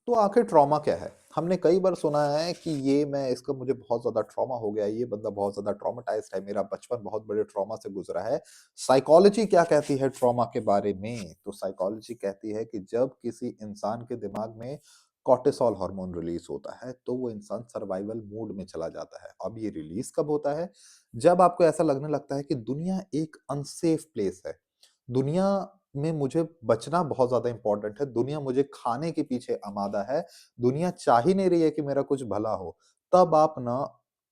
तो आखिर ट्रॉमा क्या है? हमने कई बार सुना है कि ये मैं इसका मुझे बहुत ज़्यादा ट्रॉमा हो गया है, ये बंदा बहुत ज़्यादा ट्रॉमाटाइज़्ड है, मेरा बचपन बहुत बड़े ट्रॉमा से गुज़रा है। साइकोलॉजी क्या कहती है ट्रॉमा के बारे में? तो साइकोलॉजी कहती है कि जब किसी इंसान के दिमाग में कॉर्टिसोल हार्मोन रिलीज़ होता है, तो वो इंसान सर्वाइवल मोड में चला जाता है। अब ये रिलीज़ कब होता है? जब आपको ऐसा लगने लगता है कि दुनिया एक अनसेफ प्लेस है। दुनिया में मुझे बचना बहुत ज़्यादा इम्पोर्टेंट है, दुनिया मुझे खाने के पीछे आमादा है, दुनिया चाह ही नहीं रही है कि मेरा कुछ भला हो, तब आप ना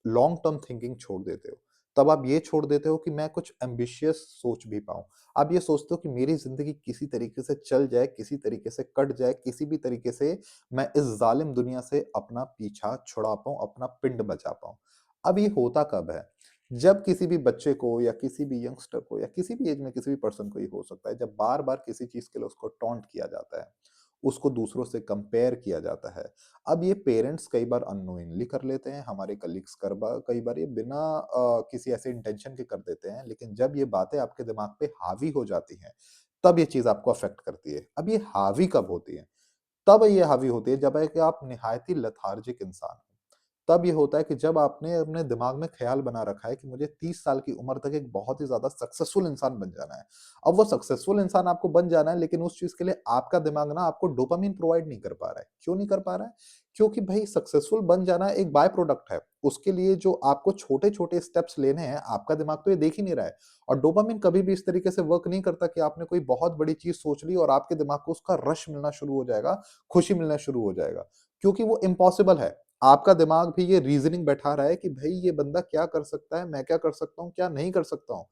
लॉन्ग टर्म थिंकिंग छोड़ देते हो। तब आप ये छोड़ देते हो कि मैं कुछ एम्बिशियस सोच भी पाऊँ। आप ये सोचते हो कि मेरी ज़िंदगी किसी तरीके से चल जाए, किसी तरीके से कट जाए, किसी भी तरीके से मैं इस ज़ालिम दुनिया से अपना पीछा छुड़ा पाऊँ, अपना पिंड बचा पाऊँ। अब ये होता कब है? जब किसी भी बच्चे को या किसी भी यंगस्टर को या किसी भी एज में किसी भी पर्सन को ये हो सकता है, जब बार-बार किसी चीज़ के लिए उसको टॉन्ट किया जाता है, उसको दूसरों से कंपेयर किया जाता है। अब ये पेरेंट्स कई बार अननोइंगली कर लेते हैं, हमारे कलीग्स कई बार ये बिना किसी ऐसे इंटेंशन के कर देते हैं, लेकिन जब ये बातें आपके दिमाग पे हावी हो जाती हैं, तब ये चीज़ आपको अफ़ेक्ट करती है। अब ये हावी कब होती है? तब ये हावी होती है जब है कि आप निहायत ही लेथार्जिक इंसान हो। तब ये होता है कि जब आपने अपने दिमाग में ख़्याल बना रखा है कि मुझे 30 साल की उम्र तक एक बहुत ही ज़्यादा सक्सेसफुल इंसान बन जाना है। अब वो सक्सेसफुल इंसान आपको बन जाना है, लेकिन उस चीज़ के लिए आपका दिमाग ना आपको डोपामाइन प्रोवाइड नहीं कर पा रहा है। क्यों नहीं कर पा रहा है? क्योंकि भई सक्सेसफुल बन जाना एक बाय प्रोडक्ट है। उसके लिए जो आपको छोटे-छोटे स्टेप्स लेने हैं, आपका दिमाग तो ये देख ही नहीं रहा है। और डोपामाइन कभी भी इस तरीके से वर्क नहीं करता कि आपने कोई बहुत बड़ी चीज़ सोच ली और आपके दिमाग को उसका रश मिलना शुरू हो जाएगा, खुशी मिलना शुरू हो जाएगा। क्योंकि वो इम्पॉसिबल है। आपका दिमाग भी ये रीज़निंग बैठा रहा है कि भई ये बंदा क्या कर सकता है, मैं क्या कर सकता हूँ, क्या नहीं कर सकता हूँ।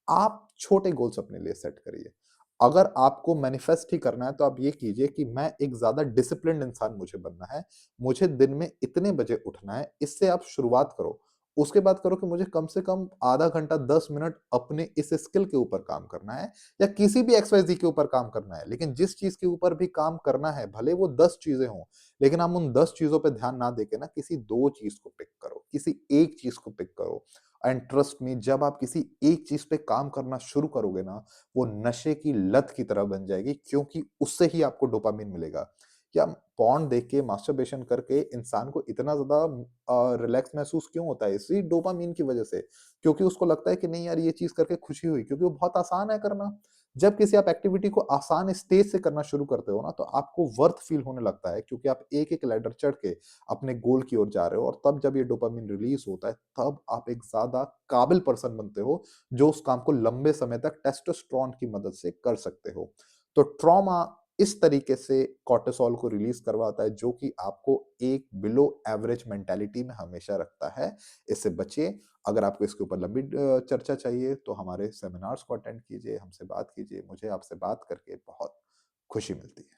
आप छोटे गोल्स अपने लिए सेट करिए। अगर आपको मैनिफेस्ट ही करना है तो आप ये कीजिए कि मैं एक ज़्यादा डिसिप्लिन्ड इंसान मुझे बनना है। मुझे दिन में इतने बजे उठना है, इससे आप शुरुआत करो। उसके बाद करो कि मुझे कम से कम आधा घंटा 10 मिनट अपने इस स्किल के ऊपर काम करना है या किसी भी एक्सवाईज़ेड के ऊपर काम करना है। लेकिन जिस चीज़ के ऊपर भी काम करना है, भले वो 10 चीज़ें हों, लेकिन हम उन 10 चीज़ों पे ध्यान ना देके ना किसी 2 चीज़ को पिक करो, किसी एक चीज़ को पिक करो। एंड ट्रस्ट मी, जब आप किसी एक चीज़ पे काम करना शुरू करोगे ना, वो नशे की लत की तरह बन जाएगी, क्योंकि उससे ही आपको डोपामाइन मिलेगा। या पॉर्न देख के, मास्टरबेशन करके इंसान को इतना ज़्यादा रिलैक्स महसूस क्यों होता है? इसी डोपामाइन की वजह से। क्योंकि उसको लगता है कि नहीं यार, ये चीज़ करके खुशी हुई, क्योंकि वो बहुत आसान है करना। जब किसी आप एक्टिविटी को आसान स्टेज से करना शुरू करते हो ना, तो आपको वर्थ फील होने लगता है, क्योंकि आप एक-एक लैडर चढ़ के अपने गोल की ओर जा रहे हो, और तब जब ये डोपामाइन रिलीज़ होता है, तब आप एक ज़्यादा काबिल पर्सन बनते हो, जो उस काम को लंबे समय तक टेस्टोस्टेरोन की मदद से कर सकते हो। तो ट्रॉमा इस तरीके से कॉर्टिसोल को रिलीज़ करवाता है, जो कि आपको एक बिलो एवरेज मेंटालिटी में हमेशा रखता है। इससे बचिए। अगर आपको इसके ऊपर लंबी चर्चा चाहिए, तो हमारे सेमिनार्स को अटेंड कीजिए, हमसे बात कीजिए। मुझे आपसे बात करके बहुत खुशी मिलती है।